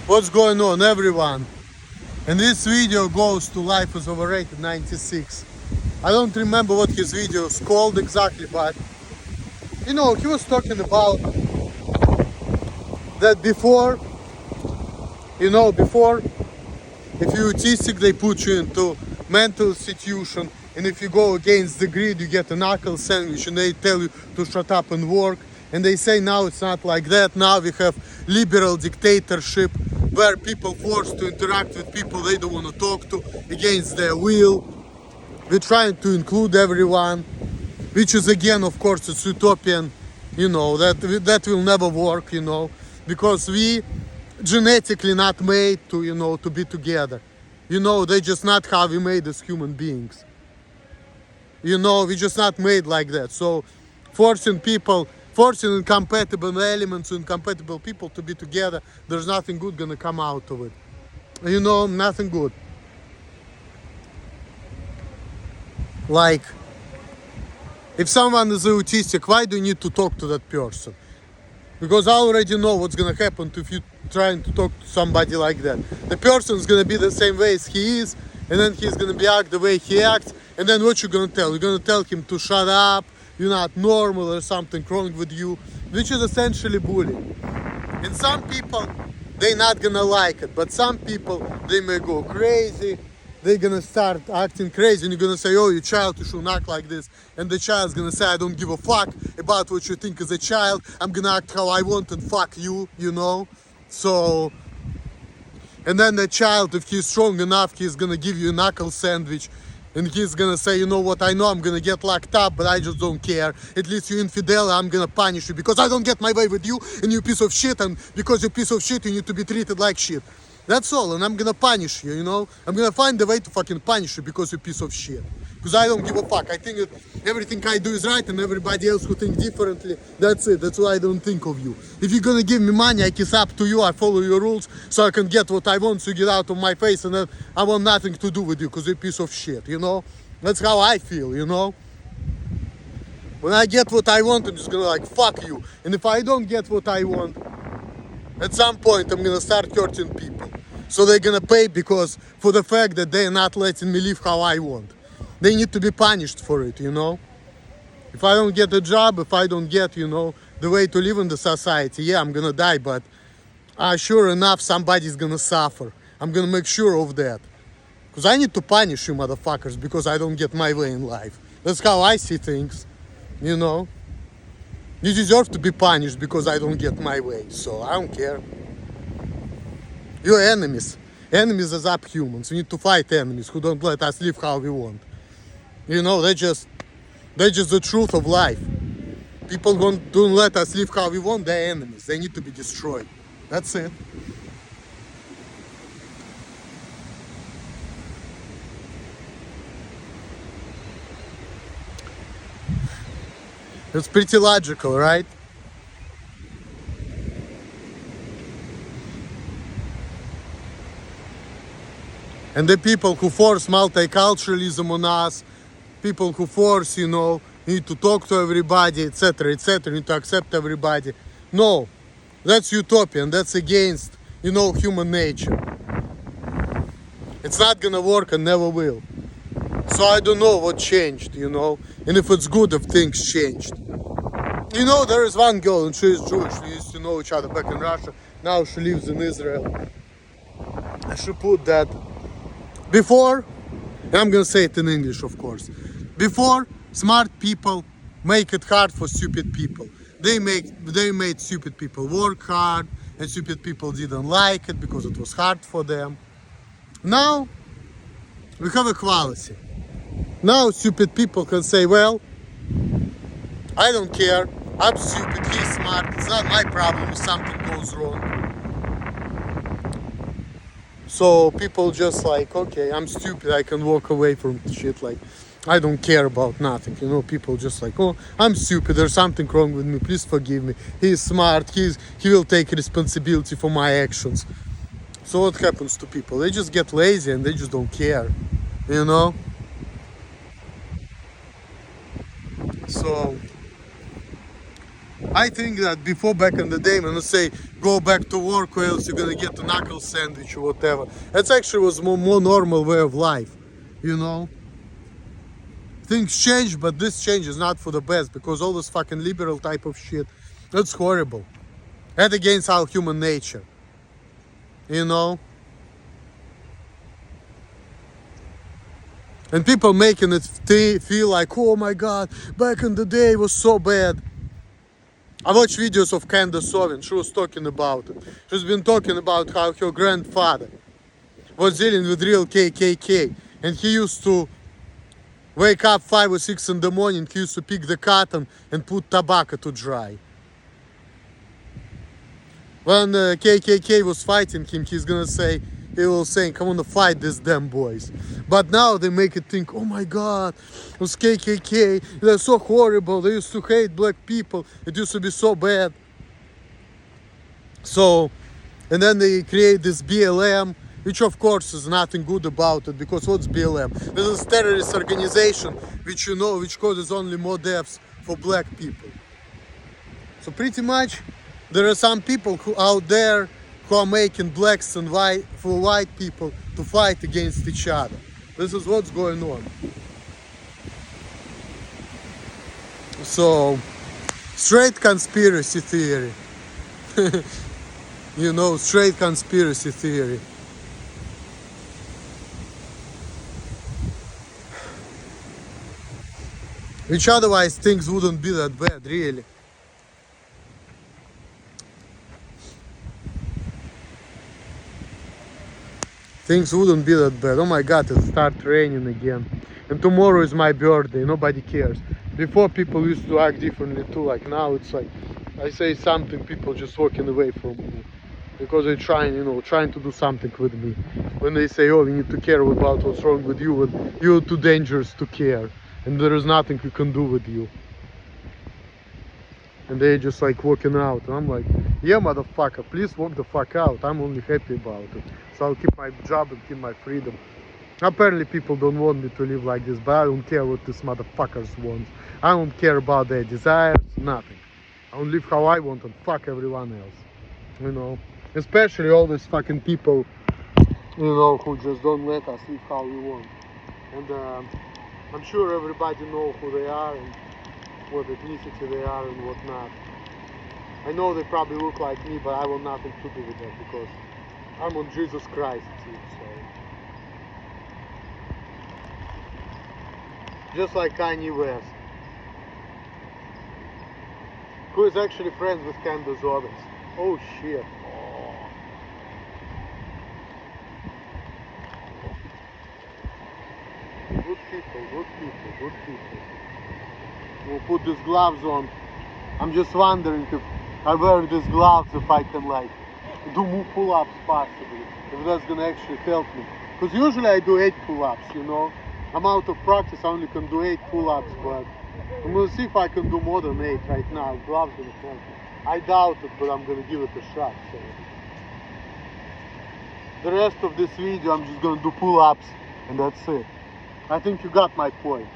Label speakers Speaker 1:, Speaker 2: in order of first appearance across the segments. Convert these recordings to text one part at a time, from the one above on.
Speaker 1: What's going on, everyone? And this video goes to Life is Overrated 96. I don't remember what his video is called exactly, but he was talking about that before if you're autistic they put you into mental institution, and if you go against the grid you get a knuckle sandwich and they tell you to shut up and work. And they say now it's not like that. Now we have liberal dictatorship where people forced to interact with people they don't want to talk to against their will. We're trying to include everyone, which is again, of course, it's utopian. That will never work. Because we genetically not made to be together. They just not how we made as human beings. We just not made like that. So forcing incompatible elements, incompatible people to be together, there's nothing good gonna come out of it. Nothing good. Like, if someone is autistic, why do you need to talk to that person? Because I already know what's gonna happen if you trying to talk to somebody like that. The person is gonna be the same way as he is, and then he's gonna be act the way he acts, and then what you gonna tell? You're gonna tell him to shut up, you're not normal or something wrong with you, which is essentially bullying. And some people, they're not gonna like it, but some people, they may go crazy, they're gonna start acting crazy, and you're gonna say, oh, you child, you should act like this. And the child's gonna say, I don't give a fuck about what you think as a child, I'm gonna act how I want and fuck you, So, and then the child, if he's strong enough, he's gonna give you a knuckle sandwich. And he's gonna say, you know what, I know I'm gonna get locked up, but I just don't care. At least you're infidel, I'm gonna punish you because I don't get my way with you, and you piece of shit, and because you're piece of shit, you need to be treated like shit. That's all, and I'm gonna punish you, I'm gonna find a way to fucking punish you because you're piece of shit. Because I don't give a fuck. I think that everything I do is right, and everybody else who thinks differently, that's it. That's why I don't think of you. If you're gonna give me money, I kiss up to you, I follow your rules, so I can get what I want, so you get out of my face, and then I want nothing to do with you, because you're a piece of shit, That's how I feel, When I get what I want, I'm just gonna fuck you. And if I don't get what I want, at some point I'm gonna start hurting people. So they're gonna pay for the fact that they're not letting me live how I want. They need to be punished for it, If I don't get a job, if I don't get, the way to live in the society, yeah, I'm gonna die, but sure enough, somebody's gonna suffer. I'm gonna make sure of that. Because I need to punish you motherfuckers because I don't get my way in life. That's how I see things, You deserve to be punished because I don't get my way, so I don't care. You're enemies. Enemies are subhumans. We need to fight enemies who don't let us live how we want. They're just the truth of life. People who don't let us live how we want, they're enemies. They need to be destroyed. That's it. It's pretty logical, right? And the people who force multiculturalism on us, people who force, need to talk to everybody, etc., need to accept everybody. No, that's utopian. That's against, human nature. It's not gonna work and never will. So I don't know what changed, and if it's good if things changed. There is one girl and she is Jewish. We used to know each other back in Russia. Now she lives in Israel. I should put that before, and I'm gonna say it in English, of course. Before, smart people make it hard for stupid people. They made stupid people work hard, and stupid people didn't like it because it was hard for them. Now we have equality. Now stupid people can say, well, I don't care, I'm stupid, he's smart, it's not my problem if something goes wrong. So people just okay, I'm stupid, I can walk away from shit, I don't care about nothing, people just oh, I'm stupid, there's something wrong with me, please forgive me, he's smart, he will take responsibility for my actions. So what happens to people? They just get lazy and they just don't care, So I think that before, back in the day, when I say go back to work or else you're gonna get a knuckle sandwich or whatever, that actually was more normal way of life, you know. Things change, but this change is not for the best because all this fucking liberal type of shit, that's horrible. That's against our human nature, you know. And people making it feel like, oh my god, back in the day it was so bad. I watched videos of Candace Owens. She was talking about it. She's been talking about how her grandfather was dealing with real KKK. And he used to wake up 5 or 6 in the morning. He used to pick the cotton and put tobacco to dry. When KKK was fighting him, he was saying, I want to fight these damn boys. But now they make it think, oh my god, it was KKK, they're so horrible, they used to hate black people, it used to be so bad. So, and then they create this BLM, which of course is nothing good about it, because what's BLM? This is a terrorist organization, which you know, which causes only more deaths for black people. So pretty much, there are some people who out there who are making blacks and white for white people to fight against each other. This is what's going on. So, straight conspiracy theory. You know, straight conspiracy theory. Which otherwise things wouldn't be that bad, really. Things wouldn't be that bad. Oh my god, it starts raining again. And tomorrow is my birthday, nobody cares. Before people used to act differently too, like now it's like, I say something, people just walking away from me. Because they're trying, trying to do something with me. When they say, oh, we need to care about what's wrong with you, and you're too dangerous to care. And there is nothing we can do with you. And they just like walking out. And I'm like, yeah, motherfucker, please walk the fuck out. I'm only happy about it. So I'll keep my job and keep my freedom. Apparently people don't want me to live like this, but I don't care what these motherfuckers want. I don't care about their desires, nothing. I don't live how I want and fuck everyone else. You know, especially all these fucking people, who just don't let us live how we want. And I'm sure everybody knows who they are and what ethnicity they are and what not. I know they probably look like me, but I want nothing to do with that because I'm on Jesus Christ team, so. Just like Kanye West, who is actually friends with Candace Owens. Oh shit. Good people, good people, good people. We'll put these gloves on. I'm just wondering if I wear these gloves, if I can like do more pull-ups possibly, if that's gonna actually help me. Because usually I do 8 pull-ups, I'm out of practice, I only can do 8 pull-ups, but I'm gonna see if I can do more than 8 right now. Gloves gonna help me. I doubt it, but I'm gonna give it a shot. So. The rest of this video I'm just gonna do pull-ups and that's it. I think you got my point.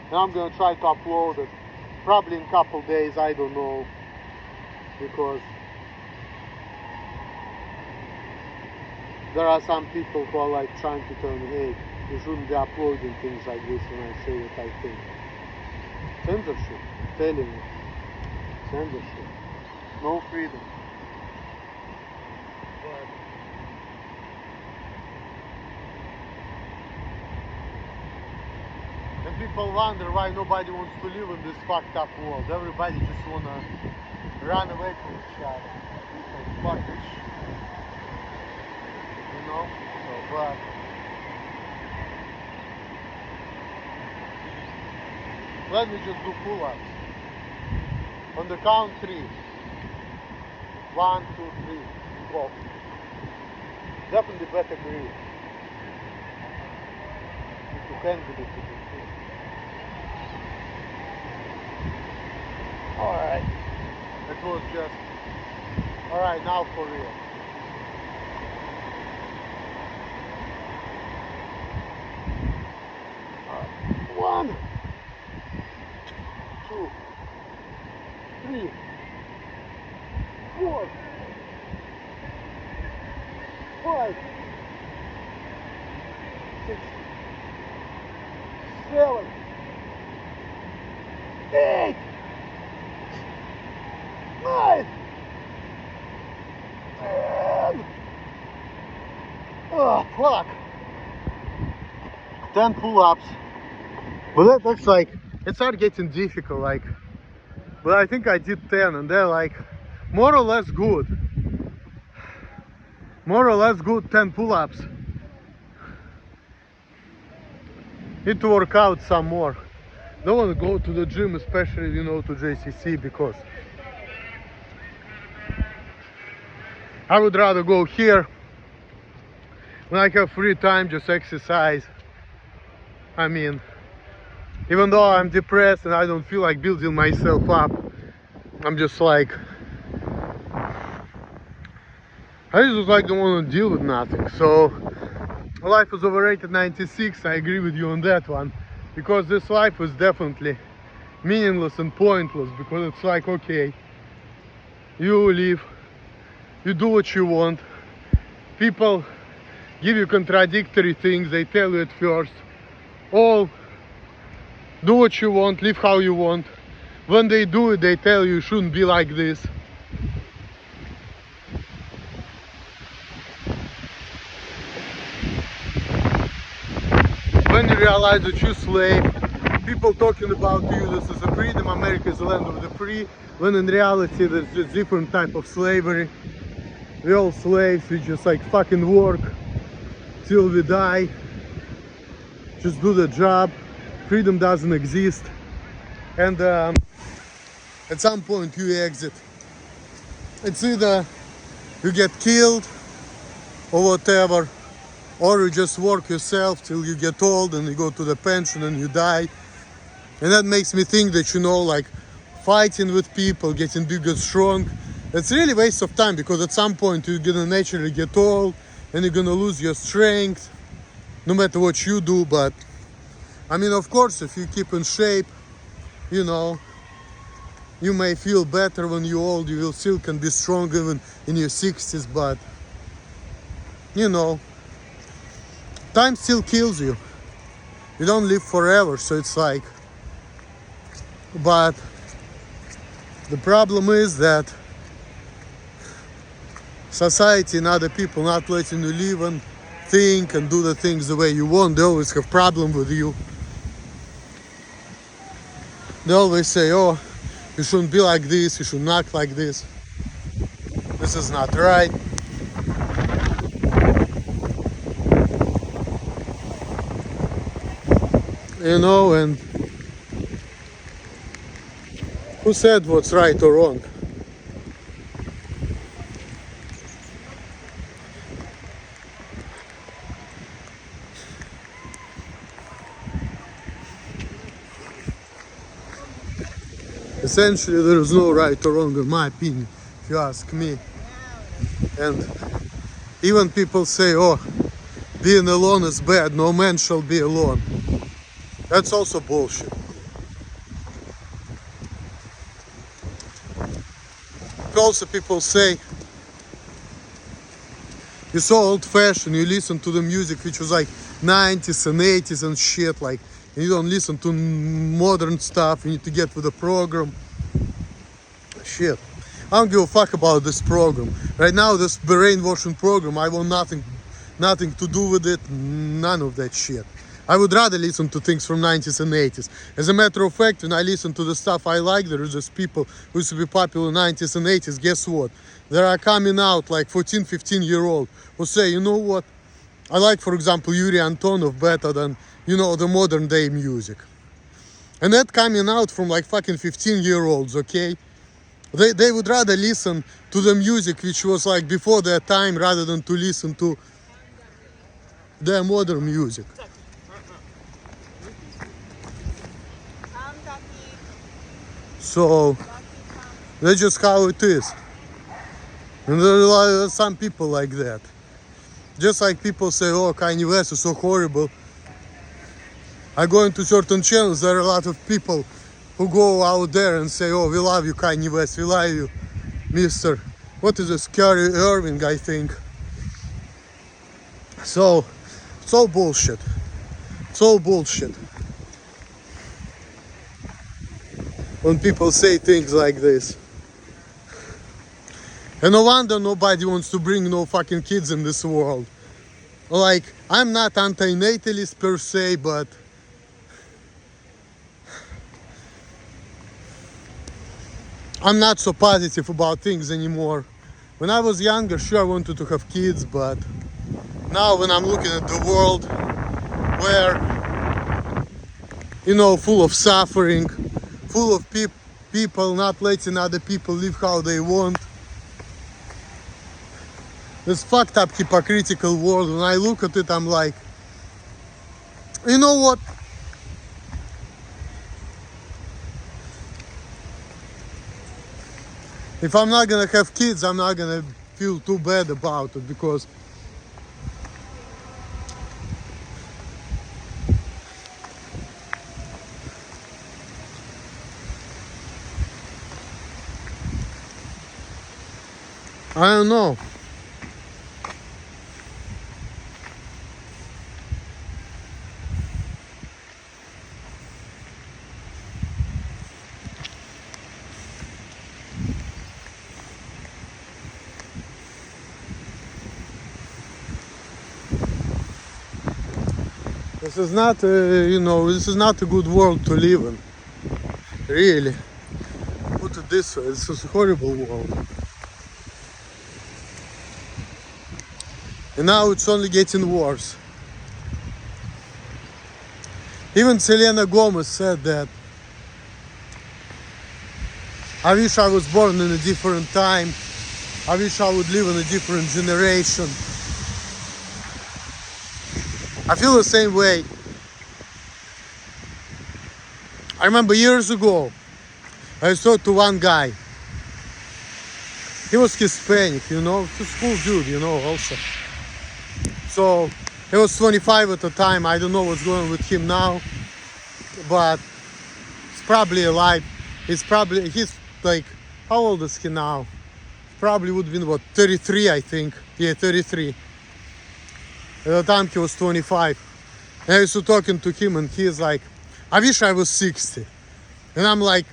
Speaker 1: And I'm gonna try to upload it probably in a couple days, I don't know, because there are some people who are like trying to tell me, hey, you shouldn't be uploading things like this when I say what I think. Censorship, I'm telling you. Censorship. No freedom. But and people wonder why nobody wants to live in this fucked up world. Everybody just wanna run away from each other. Like, fuck this shit. So, but let me just do pull-ups. On the count 3. 1, 2, 3, go. Definitely better breathe. If you can do it, you can do it. Alright. That was just... Alright, now for real. Alright. 1, 2, 4, 5, 6, 7, 8, 9, 10. Oh, fuck. 10 pull-ups. But that's like, it started getting difficult, like, but I think I did 10 and they're like more or less good. More or less good 10 pull-ups. Need to work out some more. Don't want to go to the gym, especially, you know, to JCC, because I would rather go here when I have free time, just exercise. I mean, even though I'm depressed and I don't feel like building myself up, I'm just like, I just like don't want to deal with nothing. So life is overrated 96. I agree with you on that one, because this life is definitely meaningless and pointless, because it's like, okay, you live, you do what you want, people give you contradictory things, they tell you at first, oh, do what you want, live how you want. When they do it, they tell you shouldn't be like this. When you realize that you're slave, people talking about you, this is a freedom, America is the land of the free, when in reality there's just different type of slavery. We're all slaves, we just like fucking work till we die. Just do the job. Freedom doesn't exist. And at some point you exit. It's either you get killed or whatever, or you just work yourself till you get old and you go to the pension and you die. And that makes me think that, you know, like fighting with people, getting big and strong, it's really waste of time, because at some point you're gonna naturally get old and you're gonna lose your strength no matter what you do. But I mean, of course, if you keep in shape, you know, you may feel better when you're old, you will still can be strong even in your 60s, but you know, time still kills you. You don't live forever, so it's like, but the problem is that society and other people not letting you live and think and do the things the way you want. They always have problem with you. They always say, oh, you shouldn't be like this, you shouldn't act like this, this is not right. You know, and who said what's right or wrong? Essentially, there is no right or wrong in my opinion, if you ask me. And even people say, oh, being alone is bad, no man shall be alone. That's also bullshit. Also, people say, you're so old-fashioned, you listen to the music which was like 90s and 80s and shit, like, and you don't listen to modern stuff, you need to get with the program. Shit. I don't give a fuck about this program. Right now, this brainwashing program, I want nothing to do with it, none of that shit. I would rather listen to things from 90s and 80s. As a matter of fact, when I listen to the stuff I like, there is just people who used to be popular in 90s and 80s, guess what? There are coming out like 14, 15-year-old who say, you know what? I like, for example, Yuri Antonov better than, you know, the modern day music. And that coming out from like fucking 15-year-olds, okay? They would rather listen to the music which was like before their time rather than to listen to their modern music. So that's just how it is. And there are some people like that. Just like people say, oh, Kanye West is so horrible. I go into certain channels, there are a lot of people who go out there and say, oh, we love you, Kanye West, we love you, Mr. what is this, Kyrie Irving, I think. So it's all bullshit. It's all bullshit. When people say things like this. And no wonder nobody wants to bring no fucking kids in this world. Like, I'm not anti-natalist per se, but I'm not so positive about things anymore. When I was younger, sure I wanted to have kids, but now when I'm looking at the world where, full of suffering, full of people not letting other people live how they want, this fucked up hypocritical world, when I look at it, I'm like, you know what? If I'm not gonna have kids, I'm not gonna feel too bad about it, because I don't know. This is not, this is not a good world to live in. Really. Put it this way, this is a horrible world. And now it's only getting worse. Even Selena Gomez said that, I wish I was born in a different time. I wish I would live in a different generation. I feel the same way. I remember years ago, I talked to one guy. He was Hispanic, he's a cool dude, also. So, he was 25 at the time. I don't know what's going on with him now, but he's probably alive. He's like, how old is he now? Probably would have been, 33, I think. Yeah, 33. At the time he was 25. And I used to talking to him, and he's like, I wish I was 60. And I'm like,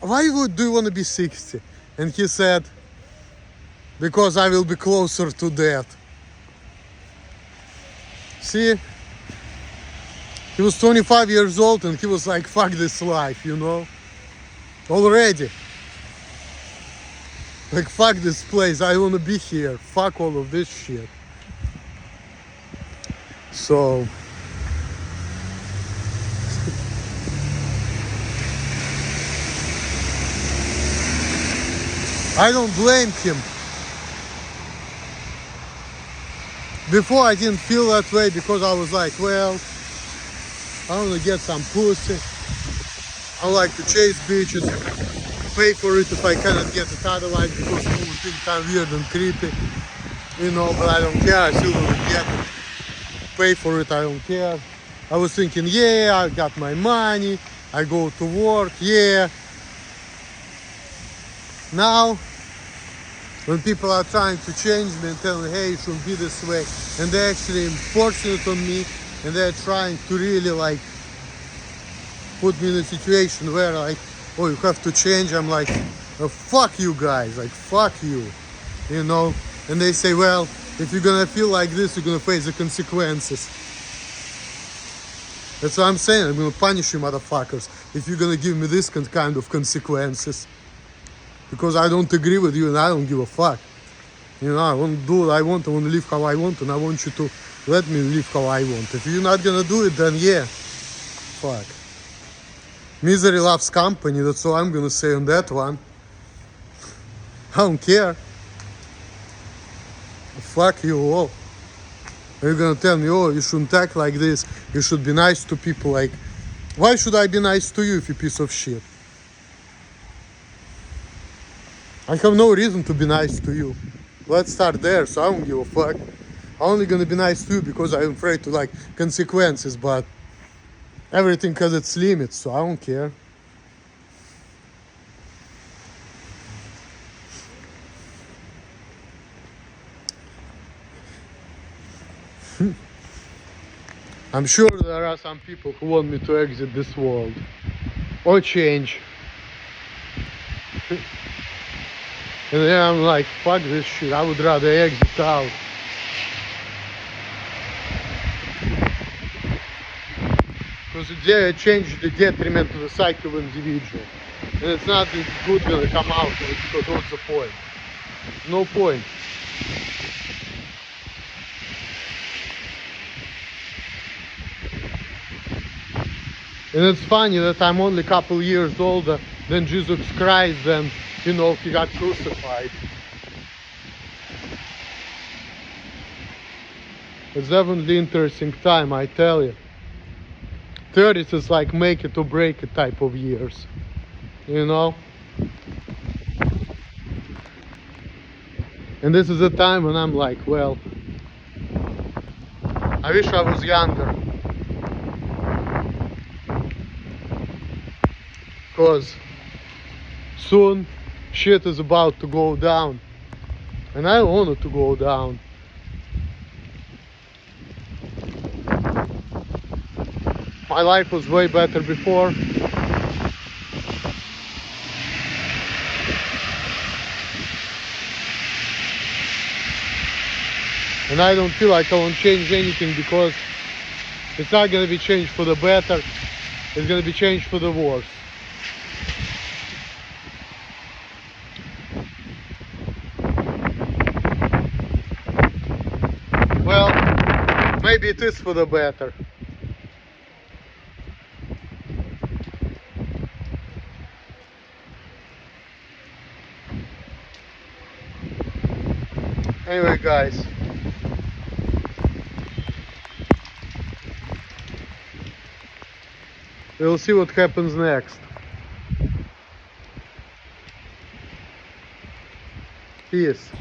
Speaker 1: why do you want to be 60? And he said, because I will be closer to death. See? He was 25 years old and he was like, fuck this life, Already. Like, fuck this place, I want to be here. Fuck all of this shit. So I don't blame him. Before I didn't feel that way, because I was like, well, I want to get some pussy. I like to chase bitches, pay for it if I cannot get it otherwise, because people think I'm weird and creepy, but I don't care, I still want to get it. Pay for it, I don't care. I was thinking, yeah, I got my money, I go to work, yeah. Now, when people are trying to change me and tell me, hey, it shouldn't be this way, and they're actually enforcing it on me, and they're trying to really put me in a situation where oh, you have to change, I'm like, oh, fuck you guys, fuck you, and they say, well, if you're gonna feel like this, you're gonna face the consequences. That's what I'm saying, I'm gonna punish you motherfuckers if you're gonna give me this kind of consequences. Because I don't agree with you and I don't give a fuck. I want to do what I want to live how I want, and I want you to let me live how I want. If you're not gonna do it, then yeah, fuck. Misery loves company, that's all I'm gonna say on that one. I don't care. Fuck you all. You're gonna tell me, oh, you shouldn't act like this, you should be nice to people. Why should I be nice to you, if you piece of shit? I have no reason to be nice to you. Let's start there, so I don't give a fuck. I'm only gonna be nice to you because I'm afraid to consequences, but everything has its limits, so I don't care. I'm sure there are some people who want me to exit this world or change. And then I'm like, fuck this shit, I would rather exit out. Because it changes the detriment to the psyche of individual. And it's nothing good gonna come out of it, because what's the point? No point. And it's funny that I'm only a couple years older than Jesus Christ, and you know, he got crucified. It's definitely interesting time, I tell you. 30s is like make it or break it type of years, you know? And this is a time when I'm like, well, I wish I was younger. Because soon shit is about to go down. And I want it to go down. My life was way better before. And I don't feel like I won't change anything, because it's not going to be changed for the better. It's going to be changed for the worse. Well, maybe it is for the better. Anyway, guys, we'll see what happens next. Peace.